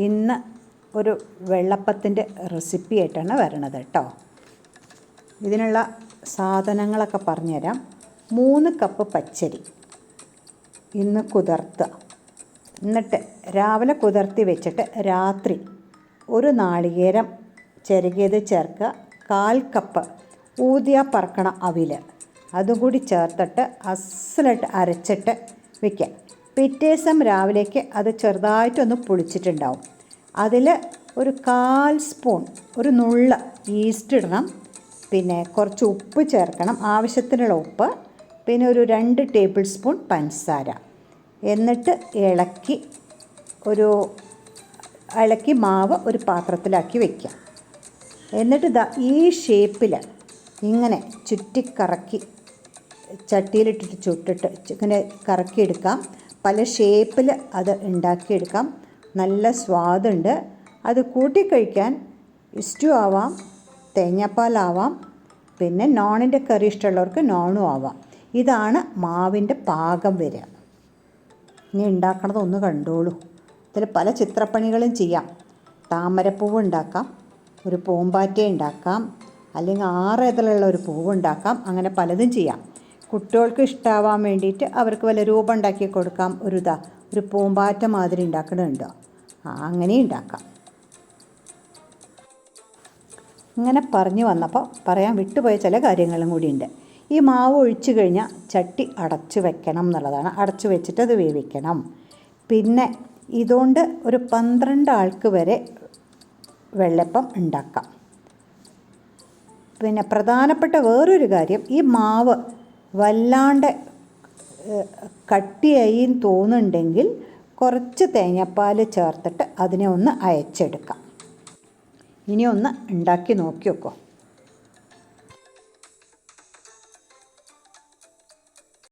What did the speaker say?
ഇന്ന് ഒരു വെള്ളപ്പത്തിൻ്റെ റെസിപ്പി ആയിട്ടാണ് വരണത് കേട്ടോ. ഇതിനുള്ള സാധനങ്ങളൊക്കെ പറഞ്ഞുതരാം. 3 കപ്പ് പച്ചരി ഇന്ന് കുതിർത്തുക. എന്നിട്ട് രാവിലെ കുതിർത്തി വെച്ചിട്ട് രാത്രി ഒരു നാളികേരം ചിരകിയത് ചേർക്കുക. 1/4 കപ്പ് ഊതിയ പറക്കണ അവിൽ അതും കൂടി ചേർത്തിട്ട് അസലായിട്ട് അരച്ചിട്ട് വയ്ക്കുക. പിറ്റേ ദിവസം രാവിലേക്ക് അത് ചെറുതായിട്ടൊന്ന് പുളിച്ചിട്ടുണ്ടാവും. അതിൽ ഒരു 1/4 സ്പൂൺ ഒരു നുള്ള ഈസ്റ്റ് ഇടണം. പിന്നെ കുറച്ച് ഉപ്പ് ചേർക്കണം, ആവശ്യത്തിനുള്ള ഉപ്പ്. പിന്നെ ഒരു 2 ടേബിൾ സ്പൂൺ പഞ്ചസാര. എന്നിട്ട് ഇളക്കി മാവ് ഒരു പാത്രത്തിലാക്കി വയ്ക്കുക. എന്നിട്ട് ഈ ഷേപ്പിൽ ഇങ്ങനെ ചുറ്റിക്കറക്കി ചട്ടിയിലിട്ടിട്ട് ചുട്ടിട്ട് ഇങ്ങനെ കറക്കിയെടുക്കാം. പല ഷേപ്പിൽ അത് ഉണ്ടാക്കിയെടുക്കാം. നല്ല സ്വാദുണ്ട്. അത് കൂട്ടിക്കഴിക്കാൻ സ്റ്റൂ ആവാം, തേങ്ങാപ്പാലാവാം, പിന്നെ നോണിൻ്റെ കറി ഇഷ്ടമുള്ളവർക്ക് നോണും ആവാം. ഇതാണ് മാവിൻ്റെ പാകം വരിക. ഇനി ഉണ്ടാക്കണത് ഒന്ന് കണ്ടോളൂ. ഇതിൽ പല ചിത്രപ്പണികളും ചെയ്യാം. താമരപ്പൂവ് ഉണ്ടാക്കാം, ഒരു പൂമ്പാറ്റ ഉണ്ടാക്കാം, അല്ലെങ്കിൽ 6 ഇതളുള്ള ഒരു പൂവ് ഉണ്ടാക്കാം. അങ്ങനെ പലതും ചെയ്യാം. കുട്ടികൾക്ക് ഇഷ്ടമാവാൻ വേണ്ടിയിട്ട് അവർക്ക് വല്ല രൂപം ഉണ്ടാക്കി കൊടുക്കാം. ഒരു പൂമ്പാറ്റ മാതിരി ഉണ്ടാക്കണുണ്ടോ, അങ്ങനെ ഉണ്ടാക്കാം. ഇങ്ങനെ പറഞ്ഞു വന്നപ്പോൾ പറയാൻ വിട്ടുപോയ ചില കാര്യങ്ങളും കൂടിയുണ്ട്. ഈ മാവ് ഒഴിച്ചു കഴിഞ്ഞാൽ ചട്ടി അടച്ചു വെക്കണം എന്നുള്ളതാണ്. അടച്ചു വെച്ചിട്ട് അത് വേവിക്കണം. പിന്നെ ഇതുകൊണ്ട് ഒരു 12 ആൾക്ക് വരെ വെള്ളപ്പം ഉണ്ടാക്കാം. പിന്നെ പ്രധാനപ്പെട്ട വേറൊരു കാര്യം, ഈ മാവ് വല്ലാണ്ട് കട്ടിയായി തോന്നുന്നുണ്ടെങ്കിൽ കുറച്ച് തേങ്ങാപ്പാൽ ചേർത്തിട്ട് അതിനെ ഒന്ന് അയച്ചെടുക്കാം. ഇനി ഒന്ന് ഉണ്ടാക്കി നോക്കി നോക്കൂ.